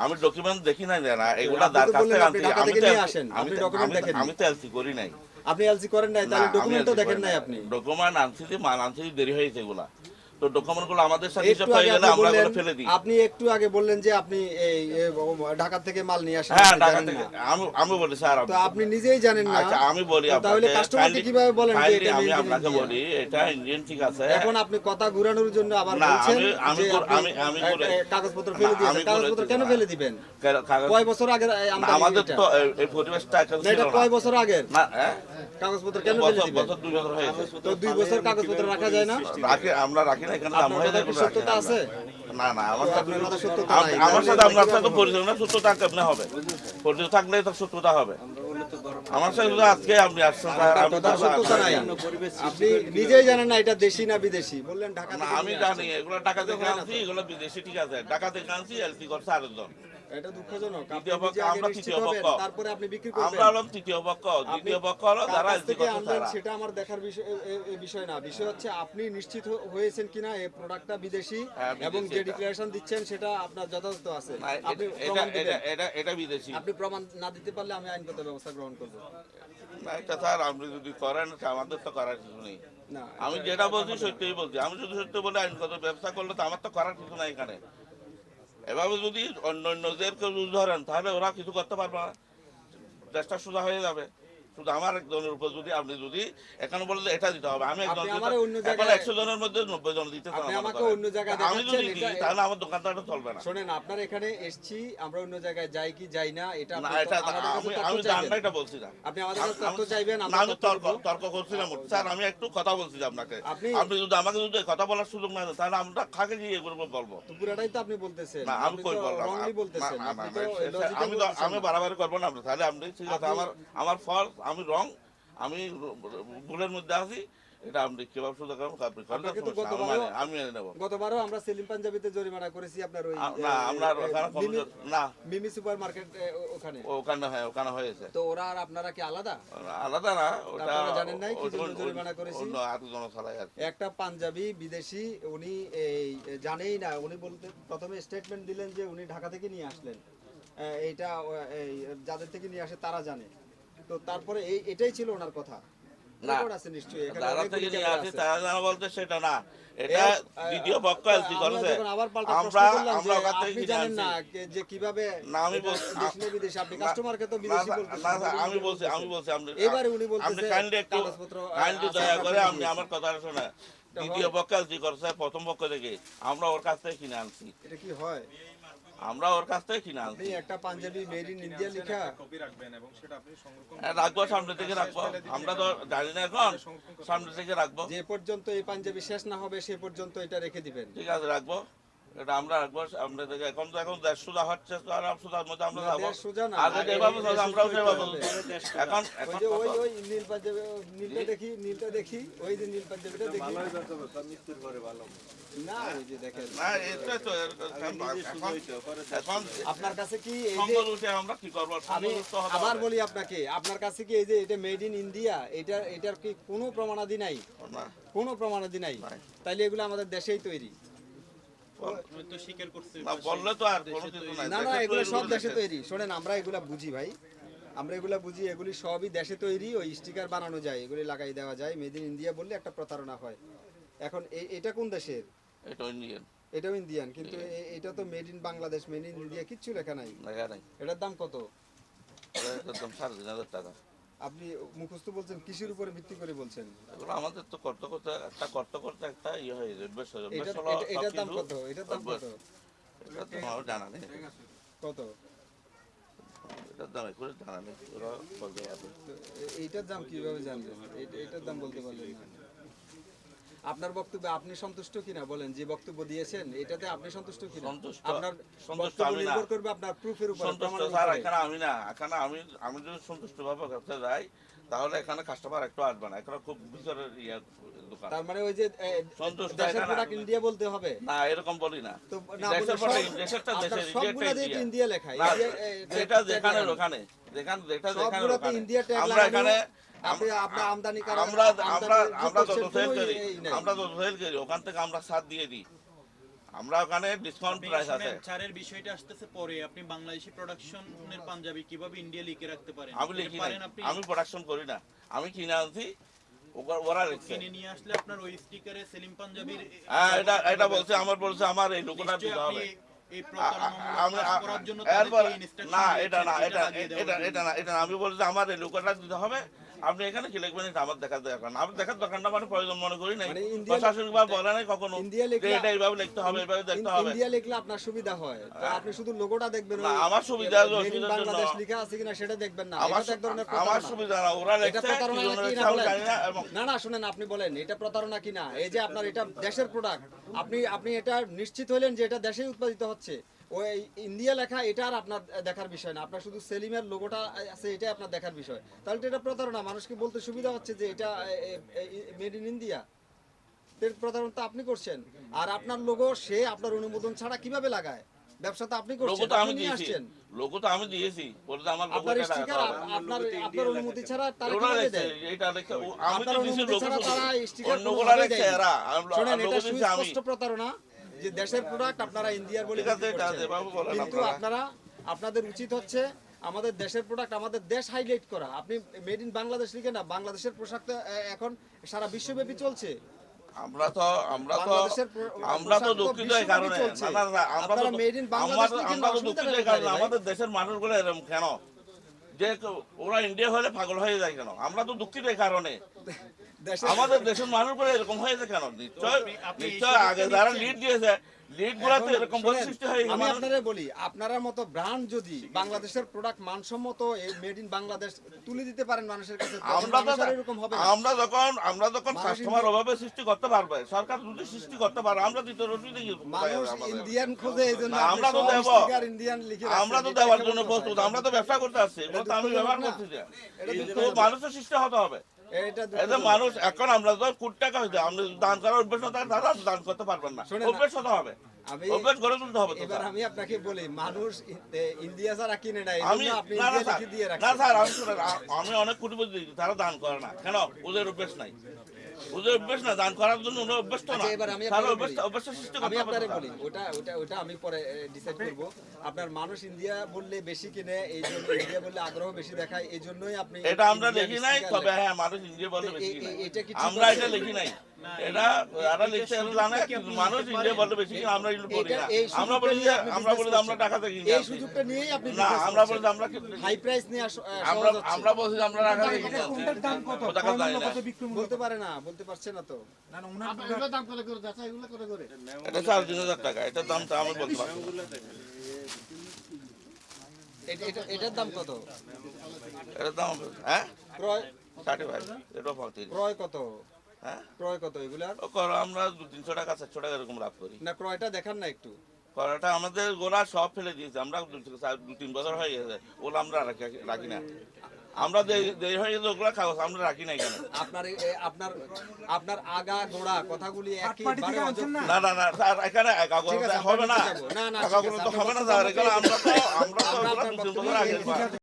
আমি ডকুমেন্ট দেখি নাই না, এগুলা দার কাছে আনছি। আমি তো এলসি করি নাই। আপনি এলসি করেন নাই, তাহলে ডকুমেন্টও দেখেন নাই আপনি? ডকুমেন্ট আনছি, মাল আনছি, দেরি হয়েছে এগুলা। তো ডকুমেন্টগুলো আমাদের সাথে হিসাব হয়ে গেলে আমরা এগুলো ফেলে দিই। আপনি একটু আগে বললেন যে আপনি এই ঢাকা থেকে মাল নিয়ে আসেন। হ্যাঁ, ঢাকা থেকে। আমি বলি স্যার, তো আপনি নিজেই জানেন না। আচ্ছা আমি বলি আপনাকে, তাহলে কাস্টমারকে কিভাবে বলেন যে এটা আমি আপনাকে বলি এটা ইন্ডিয়ান ঠিক আছে। এখন আপনি কথা ঘুরানোর জন্য আবার বলছেন যে আমি কাগজপত্র ফেলে দিয়েছেন। কাগজপত্র কেন ফেলে দিবেন? কয় বছর আগে আমাদের তো এই পরিবেশটা এখন ছিল না। এটা কয় বছর আগে না, কাগজপত্র কেন ফেলে দিবেন? বছর 2 বছর হয়েছে। তো 2 বছর কাগজপত্র রাখা যায় না? আমরা রাখি না, এখানে সত্যতা আছে? না না, আমার সাথে সত্যতা নাই। আমার সাথে আপনার সাথে পরিচয় না, সত্যতা কেমনে হবে? পরিচয় থাকলে তো সত্যতা হবে। আমার সাথে আজকে আপনি আসছেন, সত্যতা নাই। আপনি নিজেই জানেন না এটা দেশি না বিদেশি। বললেন ঢাকা থেকে। আমি জানি এগুলো টাকা থেকে আনছি, এগুলো বিদেশি ঠিক আছে। টাকা থেকে আনছি, এলসি করছে আরেকজন। এটা দুঃখজনক। আমরা তৃতীয় পক্ষ, তারপরে আপনি বিক্রি করবেন। আমরা হলাম তৃতীয় পক্ষ। দ্বিতীয় পক্ষ হলো যারা এলসি করছে তারা। সেটা আমার দেখার বিষয় না। বিষয় হচ্ছে আপনি নিশ্চিত হয়েছেন কিনা এই প্রোডাক্টটা বিদেশি, এবং যে ডিক্লারেশন দিচ্ছেন সেটা আপনার যথাযথ আছে। আপনি প্রমাণ দিবেন। এটা বিদেশি। আপনি প্রমাণ না দিতে পারলে আমি আইনগত ব্যবস্থা গ্রহণ করব। না, এটা স্যার আপনি যদি করেন, আমাদের তো করার কিছু নেই। না, আমি যেটা বলছি সত্যিই বলছি। আমি যদি সত্যি বলে আইনগত ব্যবস্থা করলে তো আমার তো করার কিছু নাই এখানে। এভাবে যদি অন্যদের কেউ ধরেন, তাহলে ওরা কিছু করতে পারবে না, চেষ্টা সোজা হয়ে যাবে। শুধু আমার একজনের উপর যদি আপনি যদি এখানে বলে এটা দিতে হবে, আমি একজন 100 জনের মধ্যে 90 জন দিতে চান, আমি যদি দিই তাহলে আমার দোকানটা চলবে না। শোনেন, আপনার এখানে এসছি, আমরা অন্য জায়গায় যাই কি যাই না এটা আমি জানি না, এটা বলছি না। আপনি আমাদের কাছে তথ্য চাইবেন, আমি তর্ক করছিলাম স্যার। আমি একটু কথা বলছি আপনাকে, আপনি যদি আমাকে যদি কথা বলার সুযোগ না দেন তাহলে আমরা খাকে গিয়ে এগুলো বলবো। তো পুরাটাই তো আপনি বলতেছেন। না, আমি কই বললাম, আমি বাড়াবাড়ি করবো না। তাহলে আপনি ঠিক আছে, আমার ফল, আমি রং, আমি ভুলের মধ্যে আছি, এটা আপনি কিভাবে সুযোগ আমি মেনে নেব। গতবারও আমরা সেলিম পাঞ্জাবিতে জরিমানা করেছি আপনার ওই না, আমরা না মিমি সুপার মার্কেট ওখানে ওখানে হয়েছে। তো ওরা আর আপনারা কি আলাদা? আলাদা না, ওটা জানেন নাই কি জন্য জরিমানা করেছি? একটা পাঞ্জাবি বিদেশি, উনি এই জানেই না। উনি বলতে প্রথমে স্টেটমেন্ট দিলেন যে উনি ঢাকা থেকে নিয়ে আসলেন, এইটা এই যাদের থেকে নিয়ে আসে তারা জানে। তো তারপরে এটাই ছিল ওনার কথা। রেকর্ড আছে নিশ্চয়ই এখানে। যারা থেকে নিয়ে আসে তারা জানা বলতে সেটা না, এটা দ্বিতীয় পক্ষ এলসি করেছে। আমরা আপনি জানেন না যে কিভাবে না, আমি বলছি দেশি বিদেশি, আপনি কাস্টমারকে তো বিদেশি বলতেছেন। আমি বলছি এবারে উনি বলতেছে কাগজপত্র কাইন্ডলি দয়া করে আপনি আমার কথাটা শুনে। দ্বিতীয় পক্ষ এলসি করেছে প্রথম পক্ষ থেকে, আমরা ওর কাছ থেকে কিনে আনছি। এটা কি হয়? আমরা ওর কাছ থেকে কিনে আনছি। একটা পাঞ্জাবি মেড ইন ইন্ডিয়া লেখা কপি রাখবেন এবং সেটা আপনি সংরক্ষণ রাখবো, সামনে থেকে রাখবো। আমরা তো জানি না, এখন সামনে থেকে রাখবো। যে পর্যন্ত এই পাঞ্জাবি শেষ না হবে সে পর্যন্ত এটা রেখে দিবেন। ঠিক আছে, রাখবো। এটা আমরা রাখবো সামনে থেকে। এখন তো দেশ সোজা হচ্ছে, সুদার মধ্যে আমরা যাবো। আগে যেভাবে আমরাও সেভাবে এখন ওই নীল পাঞ্জাবি, নীলটা দেখি ওই যে নীল পাঞ্জাবিটা দেখি। মৃত্যুর পরে ভালো না, এই যে দেখেন না, এটা তো এখন আপনার কাছে কি এই যে উঠে আমরা কি করবো? আমি আবার বলি আপনাকে, আপনার কাছে কি এই যে এটা মেড ইন ইন্ডিয়া, এটার কি কোনো প্রমাণাদি নাই? কোনো প্রমাণাদি নাই। তাইলে এগুলো আমাদের দেশেই তৈরি। বললে তো আর কোনো কিছু নাই। না না, এগুলো সব দেশে তৈরি। শোনেন, আমরা এগুলা বুঝি ভাই, আমরা এগুলা বুঝি। এগুলি সবই দেশে তৈরি। ওই স্টিকার বানানো যায়, এগুলি লাগাই দেওয়া যায়। মেড ইন ইন্ডিয়া বললে একটা প্রতারণা হয়। এখন এটা কোন দেশের? এটা ইন্ডিয়ান। এটাও ইন্ডিয়ান, কিন্তু এটা তো made in Bangladesh, made in India কিচ্ছু লেখা নাই। এটার দাম কত? এটার দাম 3,500 টাকা। আপনি মুখস্থ বলছেন, কিসের উপরে ভিত্তি করে বলছেন? এগুলো আমাদের তো করতে করতে একটা ইয়ে হয়ে যায়। এটার দাম কত? এটার দাম কত? এটা তো আমার জানা নেই কত। এটার দাম করে জানা নেই, ওরা বলতে পারবে। এইটার দাম কিভাবে জানবেন? এটার দাম বলতে পারলেন না। আপনার বক্তব্যে আপনি সন্তুষ্ট কিনা বলেন? যে বক্তব্য দিয়েছেন এটাতে আপনি সন্তুষ্ট কিনা? আপনার বক্তব্য নির্ভর করবে আপনার প্রুফের উপর, প্রমাণের উপর। এখানে আমি না, এখানে আমি যদি সন্তুষ্ট ভাবে করতে যাই তাহলে এখানে কাস্টমার একটু আসবে না। এখানে খুব ভিতরের দোকান। তার মানে ওই যে দেশের প্রোডাক্ট ইন্ডিয়া বলতে হবে না, এরকম বলি না। তো না, দেশেরটা দেশের সবগুলা দিয়ে ইন্ডিয়া লেখা। এটা যেখানে ওখানে সবগুলাতে ইন্ডিয়া ট্যাগ লাগানো। আমরা এখানে আমদানি করা, আমরা যত সেল করি ওখান থেকে আমরা সাথ দিয়ে দিই। আমরা ওখানে ডিসকাউন্ট প্রাইস আছে। ছাড়ের বিষয়টা আসতেছে পরে। আপনি বাংলাদেশি প্রোডাকশনের পাঞ্জাবি কিভাবে ইন্ডিয়া লিখে রাখতে পারেন? আমি লিখি নাই, পারেন আপনি আমি প্রোডাকশন করি না, আমি কিনে আনছি, ওরা লিখছে। কিনে নিয়ে আসলে আপনার ওই স্টিকারে সেলিম পাঞ্জাবির হ্যাঁ, এটা বলছে, আমার এই লোকটা নিশ্চয়ই দিতে হবে। আপনি এই প্রতারণামূলক আমি কাজ করার জন্য এরপর তাদেরকে instruction না, দিয়েছেন, এটা না, এটা এটা লাগিয়ে দেওয়ার এটা জন্য। এটা না, এটা না, আমি বলছি আমার এই লোকটা দিতে হবে, আপনি এখানে কি লিখবেন এটা আমার দেখার দরকার না। আমার দেখার দরকার না, মানে প্রয়োজন মনে করি নাই, মানে ইন্ডিয়া- প্রশাসনিক ভাবে বলে নাই কখনো ইন্ডিয়া যে লিখলে- এটা এইভাবে লিখতে হবে, এইভাবে দেখতে হবে। ইন্ডিয়া লিখলে আপনার সুবিধা হয়, তো আপনি শুধু লোগোটা দেখবেন, না, ওই আমার সুবিধা হলো, মেড ইন অসুবিধার জন্য। বাংলাদেশ লেখা আছে কিনা সেটা দেখবেন না। আমার এটা তো এক ধরনের আমার প্রতারণা। সুবিধা না, ওরা এটা লিখছে, প্রতারণা কি জন্য কি লিখছে না আমি বলেন? জানি না। এবং না না, শুনেন, আপনি বলেন এটা প্রতারণা কিনা। এই যে আপনার এটা দেশের প্রোডাক্ট, আপনি এটা নিশ্চিত হইলেন যে এটা দেশেই উৎপাদিত হচ্ছে, ওই ইন্ডিয়া লেখা এটা আর আপনার দেখার বিষয় না, আপনার শুধু সেলিমের লোগোটা আছে এটাই আপনার দেখার বিষয়। তাহলে তো এটা প্রতারণা, মানুষকে বলতে সুবিধা হচ্ছে যে এটা মেড ইন ইন্ডিয়া। প্রতারণা তো আপনি করছেন, আর আপনার লোগো সে আপনার অনুমোদন ছাড়া কিভাবে লাগায়? ব্যবসা তো আপনি লোগো করছেন, তো আমি আপনি নিয়ে দিয়েছি, আসছেন। লোগো তো আমি দিয়েছি, বলতে আমার আপনার লোগোটা স্টিকার আপনার অনুমতি ছাড়া তারা ওরা কিভাবে লিখছে, দেয়? এটা লিখছে, আমি আপনার তো দিয়েছি অনুমতি লোগো, ছাড়া তারা স্টিকার অন্য গুলা কোনোভাবেই লিখছে দেয়নি। এরা, শোনেন, লোগো এটা দিয়েছি আমি। সুস্পষ্ট প্রতারণা যে দেশের প্রোডাক্ট আপনারা ইন্ডিয়ার বলে ঠিক আছে, বিক্রি এটা আছে, করছেন। বাবু বলেন কিন্তু আপনাদের উচিত হচ্ছে আমাদের দেশের প্রোডাক্ট, আমাদের দেশ হাইলাইট করা। আপনি মেড ইন বাংলাদেশ লিখে না, বাংলাদেশের পোশাক তো এখন সারা বিশ্বব্যাপী চলছে। আমরা তো বাংলাদেশের পোশাক তো দুঃখিত এই কারণে, বিশ্বব্যাপী চলছে। না, না, আমরা আপনারা made in Bangladesh লিখেন না, তো অসুবিধা দুঃখিত এই কোথায় কারণে, ভাই? আমাদের দেশের মানুষগুলো এরকম কেন, যে ওরা ইন্ডিয়া হলে পাগল হয়ে যায় কেন? আমরা তো দুঃখিত এই কারণে, দেশের আমাদের দেশের মানুষগুলো এরকম হয়েছে কেন? নিশ্চয় আপনি নিশ্চয় আগে যারা লিড দিয়েছে, লিড গুলাতে এখন এরকম শুনেন, সৃষ্টি হয়ে গেছে। আমি মানুষ- আপনাদের বলি, আপনারা মতো ব্র্যান্ড যদি বাংলাদেশের প্রোডাক্ট মানসম্মত মেড ইন বাংলাদেশ তুলে দিতে পারেন মানুষের কাছে, তখন আমরা তো মানুষের এরকম হবে না। আমরা যখন মানুষ কাস্টমার অভাবে সৃষ্টি করতে পারবে, সরকার যদি সৃষ্টি করতে পারে, আমরা দিতে রুটি দিই মানুষ ইন্ডিয়ান খোঁজে, এই জন্য না, আমরা তো দেব। ইন্ডিয়ান লিখে আমরা তো রাখছেন, দেওয়ার এটা জন্য কেমন প্রস্তুত, কথা? আমরা তো ব্যবসা করতে আসছি, এটা তো আমি দুঃখজনক ব্যবহার না? করছি যে। এটা কিন্তু দুঃখজনক। মানুষের সৃষ্টি হতে হবে। এটা এই যে মানুষ এখন আমরা তো কোটি টাকা হয়েছে, আমরা দান করার অভ্যেস হতে তারা দান করতে পারবেন না, শোনেন, অভ্যেস হতে হবে, আমি- অভ্যেস গড়ে তুলতে হবে তো এবার স্যার। আমি আপনাকে বলি, মানুষ ইন্ডিয়া ছাড়া কিনে না, এই আমি জন্য আপনি না ইন্ডিয়া স্যার, লিখে দিয়ে না রাখছেন। স্যার, আমি শুনেন, আমি অনেক কোটিপতি দেখি, তারা দান করে না কেন? ওদের অভ্যেস নাই, ওদের অভ্যেস না দান করার জন্য, ওদের অভ্যস্ত না, আচ্ছা, এবার আমি তারা আপনাকে বলি। অভ্যেসটা সৃষ্টি আমি করতে হবে আপনারে তো, বলি, ওটা আমি পরে ডিসাইড করব। আপনার মানুষ ইন্ডিয়া বললে বেশি কিনে, এই জন্য ইন্ডিয়া বললে আগ্রহ বেশি দেখায়, এই জন্যই আপনি এটা আমরা ইন্ডিয়ান লিখি নাই, sticker তবে লেখেন। হ্যাঁ মানুষ ইন্ডিয়া বলে বেশি এই- কিনে। এটা কি ঠিক আমরা আছে? এটা লিখি নাই, না, এটা যারা লিখছে এরা জানে, সুযোগটা কি কিন্তু আপনি মানুষ নিতে ইন্ডিয়া পারেন? বলে বেশি কিনে, আমরা এগুলো করি না। এই আমরা সুযোগটা বলি নিয়ে যে আপনি আমরা বলি যে business আমরা করছেন। টাকা থেকে এই সুযোগটা নিয়েই আপনি না, business আমরা করছেন। বলি যে আমরা হাই প্রাইস নিয়ে আমরা সহজ হচ্ছে। আমরা বলছি যে আমরা টাকা থেকে এটা কোনটার দাম কত? টাকা জানি না। বলতে পারে না, বলতে পারছে না তো। না না ওনার এগুলো দাম কত করে যাচ্ছে, এগুলো কত করে? এটা 3,500 টাকা, এটার দামটা আমি বলতে পারবো না। এটার দাম কত? এটার দাম হ্যাঁ ক্রয় 35, এটা 35। ক্রয় কত? হ্যাঁ ক্রয় কত এগুলার? ও করো, আমরা 200-300 টাকা 400 টাকা এরকম লাভ করি। না, ক্রয়টা দেখান না একটু। করাটা আমাদের গোলা সব ফেলে দিয়েছে, আমরা 2-3 বছর হয়ে গেছে, ওগুলো আমরা রাখি না। আমরা দেরি হয়ে গেছে ওগুলা কাগজ আমরা রাখি না এখানে। আপনার আগা গোড়া কথাগুলি পার্টি থেকে একেবারে আনছেন না? না না না স্যার, এখানে কাগজ ঠিক আছে, হবে না, আমরা নিচে যাবো। না, না, ঠিক কাগজ আছে, তো আপনি হবে না বক্তব্য স্যার, এখানে আমরা তো আমরা ওগুলা আপনার 2-3 বছর বক্তব্য আগে নিয়ে